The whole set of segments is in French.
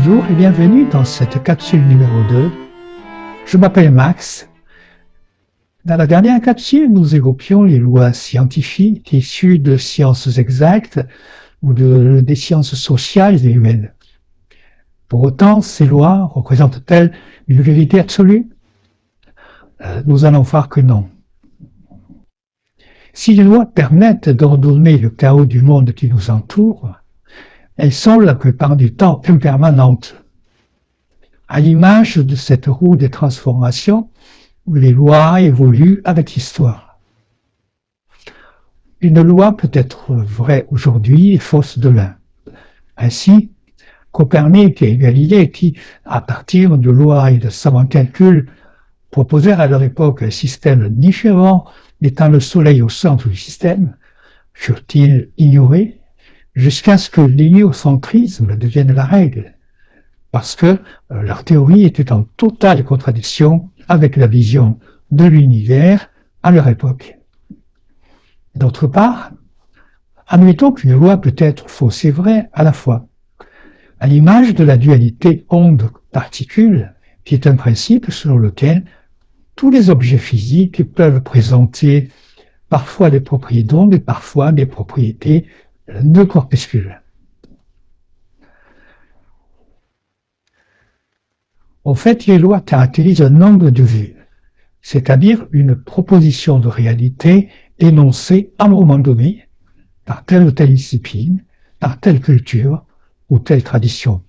Bonjour et bienvenue dans cette capsule numéro 2. Je m'appelle Max. Dans la dernière capsule, nous évoquions les lois scientifiques issues de sciences exactes ou des sciences sociales et humaines. Pour autant, ces lois représentent-elles une vérité absolue? Nous allons voir que non. Si les lois permettent d'ordonner le chaos du monde qui nous entoure, elles sont la plupart du temps impermanentes. À l'image de cette roue des transformations où les lois évoluent avec l'histoire. Une loi peut être vraie aujourd'hui et fausse demain. Ainsi, Copernic et Galilée qui, à partir de lois et de savants calculs, proposèrent à leur époque un système différent mettant le soleil au centre du système, furent-ils ignorés jusqu'à ce que l'héliocentrisme devienne la règle, parce que leur théorie était en totale contradiction avec la vision de l'univers à leur époque. D'autre part, admettons qu'une loi peut être fausse et vraie à la fois, à l'image de la dualité onde-particule, qui est un principe selon lequel tous les objets physiques peuvent présenter parfois des propriétés d'onde et parfois des propriétés de corpuscules. En fait, les lois caractérisent un angle de vue, c'est-à-dire une proposition de réalité énoncée à un moment donné par telle ou telle discipline, par telle culture ou telle tradition.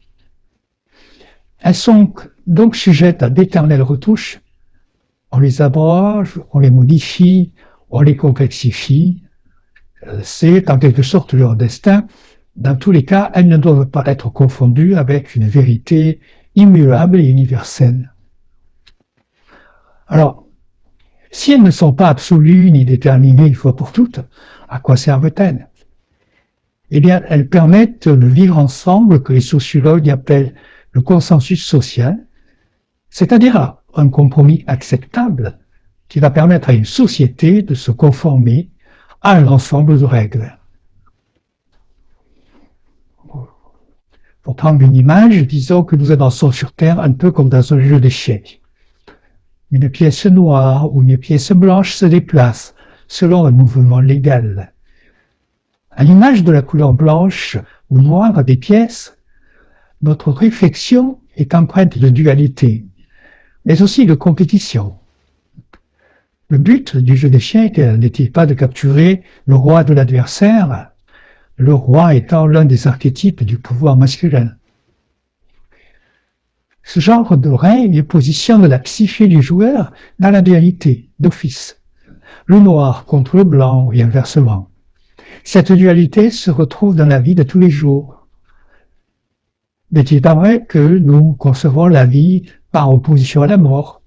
Elles sont donc sujettes à d'éternelles retouches. On les abroge, on les modifie, on les complexifie. C'est en quelque sorte leur destin. Dans tous les cas, elles ne doivent pas être confondues avec une vérité immuable et universelle. Alors, si elles ne sont pas absolues ni déterminées une fois pour toutes, à quoi servent-elles? Eh bien, elles permettent le vivre ensemble que les sociologues appellent le consensus social, c'est-à-dire un compromis acceptable qui va permettre à une société de se conformer à un ensemble de règles. Pour prendre une image, disons que nous avançons sur Terre un peu comme dans un jeu d'échecs. Une pièce noire ou une pièce blanche se déplace selon un mouvement légal. À l'image de la couleur blanche ou noire des pièces, notre réflexion est empreinte de dualité, mais aussi de compétition. Le but du jeu d'échecs n'est-il pas de capturer le roi de l'adversaire, le roi étant l'un des archétypes du pouvoir masculin? Ce genre de règle positionne la psyché du joueur dans la dualité, d'office. Le noir contre le blanc et inversement. Cette dualité se retrouve dans la vie de tous les jours. Mais il est pas vrai que nous concevons la vie par opposition à la mort,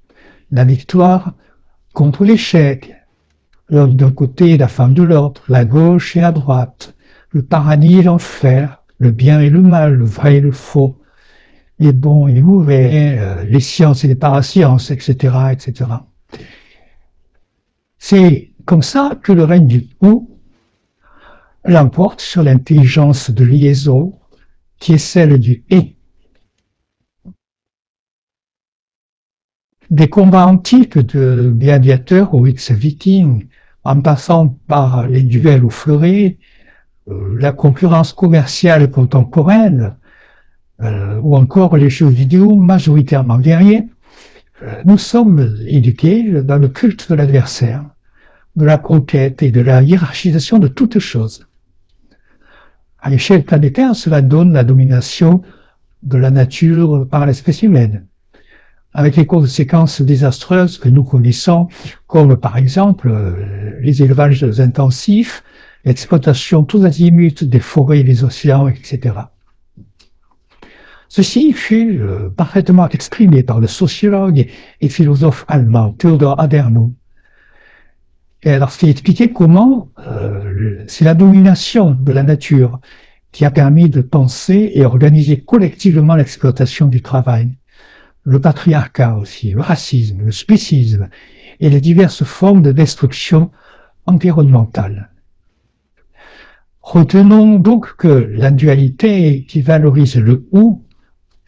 la victoire contre l'échec, l'homme d'un côté et la femme de l'autre, la gauche et la droite, le paradis et l'enfer, le bien et le mal, le vrai et le faux, les bons et les mauvais, les sciences et les parasciences, etc., etc. C'est comme ça que le règne du ou l'emporte sur l'intelligence de liaison qui est celle du et. Des combats antiques de gladiateurs aux ex-vikings, en passant par les duels aux fleurets, la concurrence commerciale contemporaine, ou encore les jeux vidéo majoritairement guerriers, nous sommes éduqués dans le culte de l'adversaire, de la conquête et de la hiérarchisation de toutes choses. À l'échelle planétaire, cela donne la domination de la nature par l'espèce humaine, avec les conséquences désastreuses que nous connaissons, comme par exemple les élevages intensifs, l'exploitation tous azimuts des forêts et des océans, etc. Ceci fut parfaitement exprimé par le sociologue et philosophe allemand Theodor Adorno. Et alors, c'est expliqué comment c'est la domination de la nature qui a permis de penser et organiser collectivement l'exploitation du travail. Le patriarcat aussi, le racisme, le spécisme et les diverses formes de destruction environnementale. Retenons donc que la dualité qui valorise le ou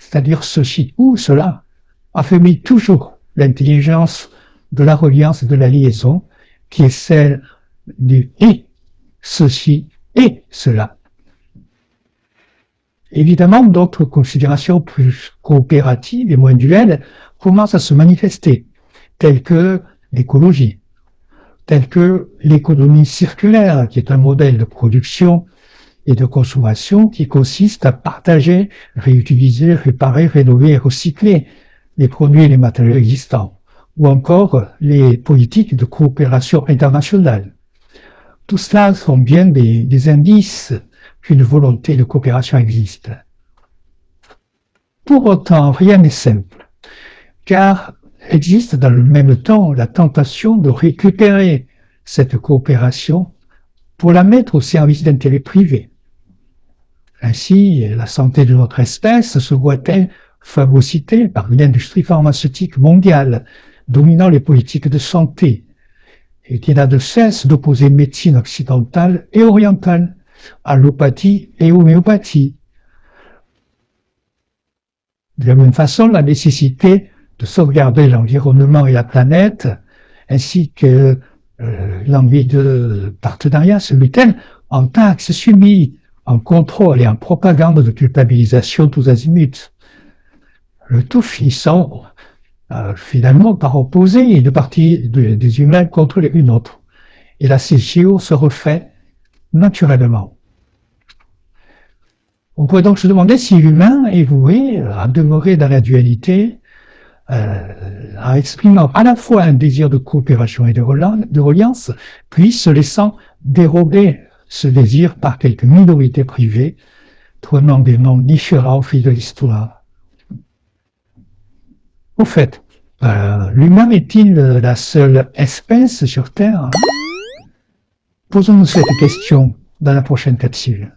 c'est-à-dire ceci ou cela, affaiblit toujours l'intelligence de la reliance et de la liaison, qui est celle du et ceci et cela. Évidemment, d'autres considérations plus coopératives et moins duelles commencent à se manifester, telles que l'écologie, telles que l'économie circulaire, qui est un modèle de production et de consommation qui consiste à partager, réutiliser, réparer, rénover et recycler les produits et les matériaux existants, ou encore les politiques de coopération internationale. Tout cela sont bien des indices qu'une volonté de coopération existe. Pour autant, rien n'est simple, car existe dans le même temps la tentation de récupérer cette coopération pour la mettre au service d'intérêts privés. Ainsi, la santé de notre espèce se voit-elle phagocytée par une industrie pharmaceutique mondiale dominant les politiques de santé et qui n'a de cesse d'opposer médecine occidentale et orientale, allopathie et homéopathie. De la même façon, la nécessité de sauvegarder l'environnement et la planète, ainsi que l'envie de partenariat se met-elle en taxe subie, en contrôle et en propagande de culpabilisation tous azimuts. Le tout finissant finalement par opposer une partie des humains contre une autre. Et la scission se refait naturellement. On pourrait donc se demander si l'humain est voué à demeurer dans la dualité, en exprimant à la fois un désir de coopération et de reliance, puis se laissant dérober ce désir par quelques minorités privées, prenant des noms différents au fil de l'histoire. Au fait, l'humain est-il la seule espèce sur Terre? Posons-nous cette question dans la prochaine capsule.